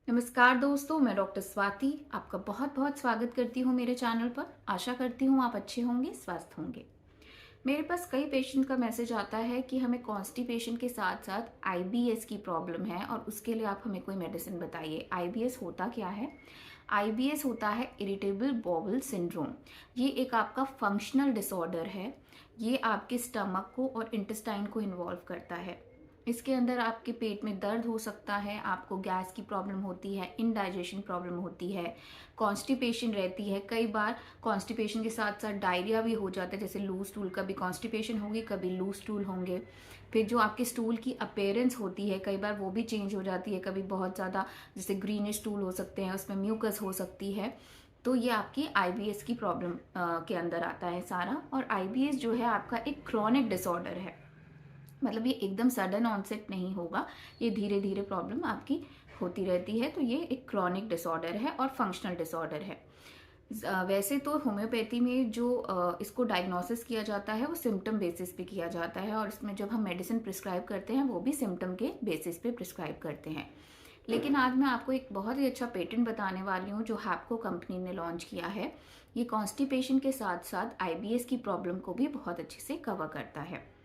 नमस्कार दोस्तों, मैं डॉक्टर स्वाति आपका बहुत बहुत स्वागत करती हूँ मेरे चैनल पर। आशा करती हूँ आप अच्छे होंगे, स्वस्थ होंगे। मेरे पास कई पेशेंट का मैसेज आता है कि हमें कॉन्स्टिपेशन के साथ साथ आईबीएस की प्रॉब्लम है और उसके लिए आप हमें कोई मेडिसिन बताइए। आईबीएस होता क्या है? आईबीएस होता है इरिटेबल बॉवल सिंड्रोम। ये एक आपका फंक्शनल डिसऑर्डर है। ये आपके स्टमक को और इंटेस्टाइन को इन्वॉल्व करता है। इसके अंदर आपके पेट में दर्द हो सकता है, आपको गैस की प्रॉब्लम होती है, इनडाइजेशन प्रॉब्लम होती है, कॉन्स्टिपेशन रहती है। कई बार कॉन्स्टिपेशन के साथ साथ डायरिया भी हो जाता है, जैसे लूज स्टूल, कभी कॉन्स्टिपेशन होगी कभी लूज स्टूल होंगे। फिर जो आपके स्टूल की अपीयरेंस होती है कई बार वो भी चेंज हो जाती है, कभी बहुत ज़्यादा जैसे ग्रीनिश स्टूल हो सकते हैं, उसमें म्यूकस हो सकती है। तो ये आपकी आईबीएस की प्रॉब्लम के अंदर आता है सारा। और आईबीएस जो है आपका एक क्रॉनिक डिसऑर्डर है, मतलब ये एकदम सडन ऑनसेट नहीं होगा, ये धीरे धीरे प्रॉब्लम आपकी होती रहती है। तो ये एक क्रॉनिक डिसऑर्डर है और फंक्शनल डिसऑर्डर है। वैसे तो होम्योपैथी में जो इसको डायग्नोसिस किया जाता है वो सिम्टम बेसिस पे किया जाता है, और इसमें जब हम मेडिसिन प्रिस्क्राइब करते हैं वो भी सिम्टम के बेसिस पे प्रिस्क्राइब करते हैं। लेकिन आज मैं आपको एक बहुत ही अच्छा पेटेंट बताने वाली हूँ जो हैप्को कंपनी ने लॉन्च किया है। ये कॉन्स्टिपेशन के साथ साथ आईबीएस की प्रॉब्लम को भी बहुत अच्छे से कवर करता है।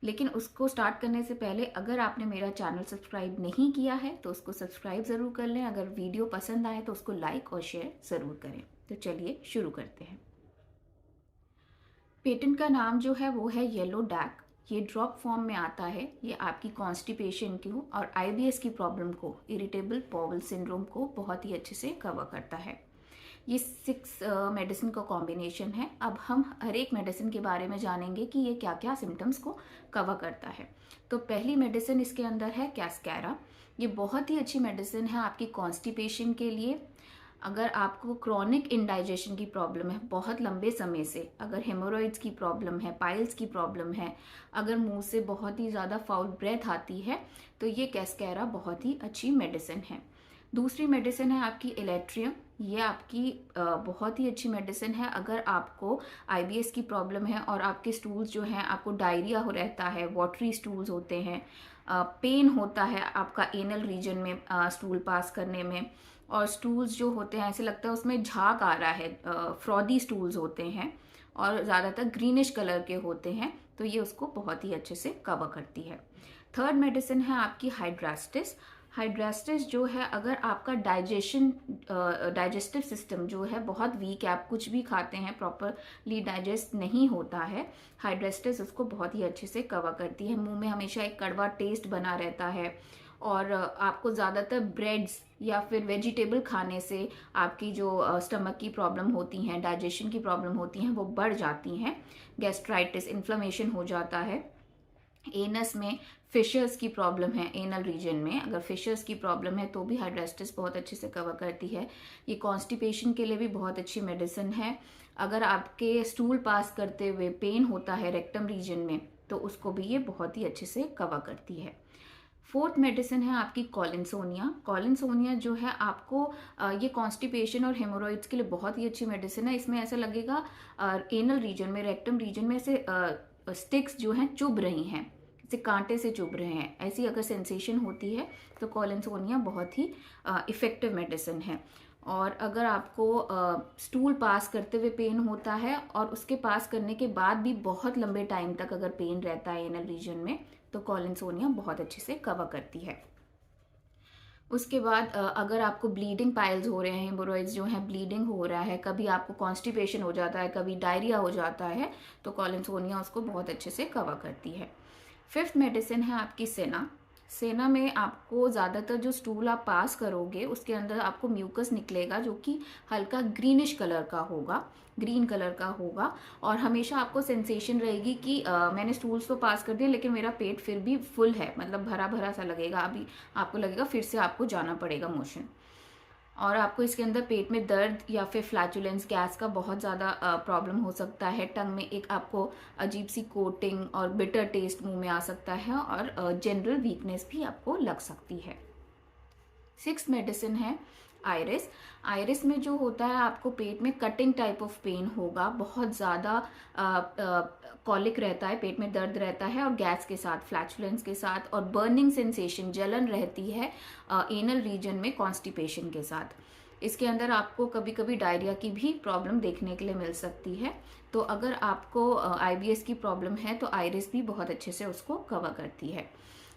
लेकिन उसको स्टार्ट करने से पहले अगर आपने मेरा चैनल सब्सक्राइब नहीं किया है तो उसको सब्सक्राइब ज़रूर कर लें। अगर वीडियो पसंद आए तो उसको लाइक और शेयर ज़रूर करें। तो चलिए शुरू करते हैं। पेटेंट का नाम जो है वो है येलो डैक। ये ड्रॉप फॉर्म में आता है। ये आपकी कॉन्स्टिपेशन को और आईबीएस की प्रॉब्लम को, इरिटेबल बॉवल सिंड्रोम को बहुत ही अच्छे से कवर करता है। ये 6 मेडिसिन का कॉम्बिनेशन है। अब हम हर एक मेडिसिन के बारे में जानेंगे कि ये क्या क्या सिम्टम्स को कवर करता है। तो पहली मेडिसिन इसके अंदर है कैस्कैरा। ये बहुत ही अच्छी मेडिसिन है आपकी कॉन्स्टिपेशन के लिए। अगर आपको क्रॉनिक इंडाइजेशन की प्रॉब्लम है बहुत लंबे समय से, अगर हेमोरॉइड्स की प्रॉब्लम है, पाइल्स की प्रॉब्लम है, अगर मुंह से बहुत ही ज़्यादा फाउल ब्रेथ आती है, तो ये कैस्कैरा बहुत ही अच्छी मेडिसिन है। दूसरी मेडिसिन है आपकी इलेट्रियम। ये आपकी बहुत ही अच्छी मेडिसिन है अगर आपको आईबीएस की प्रॉब्लम है और आपके स्टूल्स जो हैं, आपको डायरिया हो रहता है, वाटरी स्टूल्स होते हैं, पेन होता है आपका एनल रीजन में स्टूल पास करने में, और स्टूल्स जो होते हैं ऐसे लगता है उसमें झाग आ रहा है, फ्रॉदी स्टूल्स होते हैं और ज़्यादातर ग्रीनिश कलर के होते हैं, तो ये उसको बहुत ही अच्छे से कवर करती है। थर्ड मेडिसिन है आपकी हाइड्रास्टिस। हाइड्रास्टिस जो है अगर आपका डाइजेस्टिव सिस्टम जो है बहुत वीक है, आप कुछ भी खाते हैं प्रॉपरली डाइजेस्ट नहीं होता है, हाइड्रास्टिस उसको बहुत ही अच्छे से कवर करती है। मुंह में हमेशा एक कड़वा टेस्ट बना रहता है, और आपको ज़्यादातर ब्रेड्स या फिर वेजिटेबल खाने से आपकी जो स्टमक की प्रॉब्लम होती हैं, डाइजेशन की प्रॉब्लम होती हैं, वो बढ़ जाती हैं। गैस्ट्राइटिस, इन्फ्लेमेशन हो जाता है। एनस में फिशर्स की प्रॉब्लम है, एनल रीजन में अगर फिशर्स की प्रॉब्लम है तो भी हाइड्रास्टिस बहुत अच्छे से कवर करती है। ये कॉन्स्टिपेशन के लिए भी बहुत अच्छी मेडिसिन है। अगर आपके स्टूल पास करते हुए पेन होता है रेक्टम रीजन में, तो उसको भी ये बहुत ही अच्छे से कवर करती है। फोर्थ मेडिसिन है आपकी कॉलिनसोनिया। कॉलिनसोनिया जो है आपको ये कॉन्स्टिपेशन और हेमोरॉइड्स के लिए बहुत ही अच्छी मेडिसिन है। इसमें ऐसा लगेगा एनल रीजन में, रेक्टम रीजन में से स्टिक्स जो हैं चुभ रही हैं, जैसे कांटे से चुभ रहे हैं, ऐसी अगर सेंसेशन होती है तो कॉलिनसोनिया बहुत ही इफ़ेक्टिव मेडिसिन है। और अगर आपको स्टूल पास करते हुए पेन होता है और उसके पास करने के बाद भी बहुत लंबे टाइम तक अगर पेन रहता है एनल रीजन में, तो कॉलिनसोनिया बहुत अच्छे से कवर करती है। उसके बाद अगर आपको ब्लीडिंग पाइल्स हो रहे हैं, हेमोरॉइड्स जो हैं ब्लीडिंग हो रहा है, कभी आपको कॉन्स्टिपेशन हो जाता है, कभी डायरिया हो जाता है, तो कॉलिनसोनिया उसको बहुत अच्छे से कवर करती है। फिफ्थ मेडिसिन है आपकी सेना। सेना में आपको ज़्यादातर जो स्टूल आप पास करोगे उसके अंदर आपको म्यूकस निकलेगा जो कि हल्का ग्रीनिश कलर का होगा, ग्रीन कलर का होगा, और हमेशा आपको सेंसेशन रहेगी कि मैंने स्टूल्स तो पास कर दिए लेकिन मेरा पेट फिर भी फुल है, मतलब भरा भरा सा लगेगा, अभी आपको लगेगा फिर से आपको जाना पड़ेगा मोशन। और आपको इसके अंदर पेट में दर्द या फिर फ्लैचुलेंस, गैस का बहुत ज़्यादा प्रॉब्लम हो सकता है। टंग में एक आपको अजीब सी कोटिंग और बिटर टेस्ट मुंह में आ सकता है, और जनरल वीकनेस भी आपको लग सकती है। सिक्स मेडिसिन है आइरिस। आइरिस में जो होता है आपको पेट में कटिंग टाइप ऑफ पेन होगा, बहुत ज़्यादा कॉलिक रहता है, पेट में दर्द रहता है और गैस के साथ, फ्लैचुलेंस के साथ, और बर्निंग सेंसेशन, जलन रहती है एनल रीजन में कॉन्स्टिपेशन के साथ। इसके अंदर आपको कभी कभी डायरिया की भी प्रॉब्लम देखने के लिए मिल सकती है। तो अगर आपको आईबीएस की प्रॉब्लम है तो आइरिस भी बहुत अच्छे से उसको कवर करती है।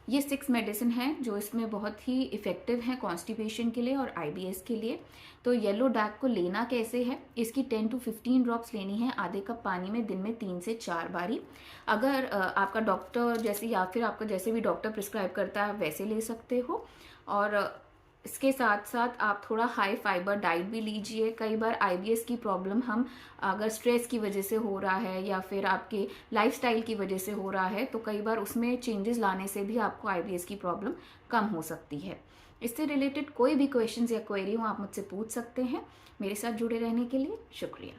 ये 6 मेडिसिन हैं जो इसमें बहुत ही इफ़ेक्टिव हैं कॉन्स्टिपेशन के लिए और आईबीएस के लिए। तो येलो डैक को लेना कैसे है, इसकी 10 to 15 ड्रॉप्स लेनी है आधे कप पानी में, दिन में 3 से 4 बारी। अगर आपका डॉक्टर जैसे, या फिर आपका जैसे भी डॉक्टर प्रिस्क्राइब करता है वैसे ले सकते हो। और इसके साथ साथ आप थोड़ा हाई फाइबर डाइट भी लीजिए। कई बार आईबीएस की प्रॉब्लम हम अगर स्ट्रेस की वजह से हो रहा है या फिर आपके लाइफस्टाइल की वजह से हो रहा है तो कई बार उसमें चेंजेस लाने से भी आपको आईबीएस की प्रॉब्लम कम हो सकती है। इससे रिलेटेड कोई भी क्वेश्चंस या क्वेरी हो आप मुझसे पूछ सकते हैं। मेरे साथ जुड़े रहने के लिए शुक्रिया।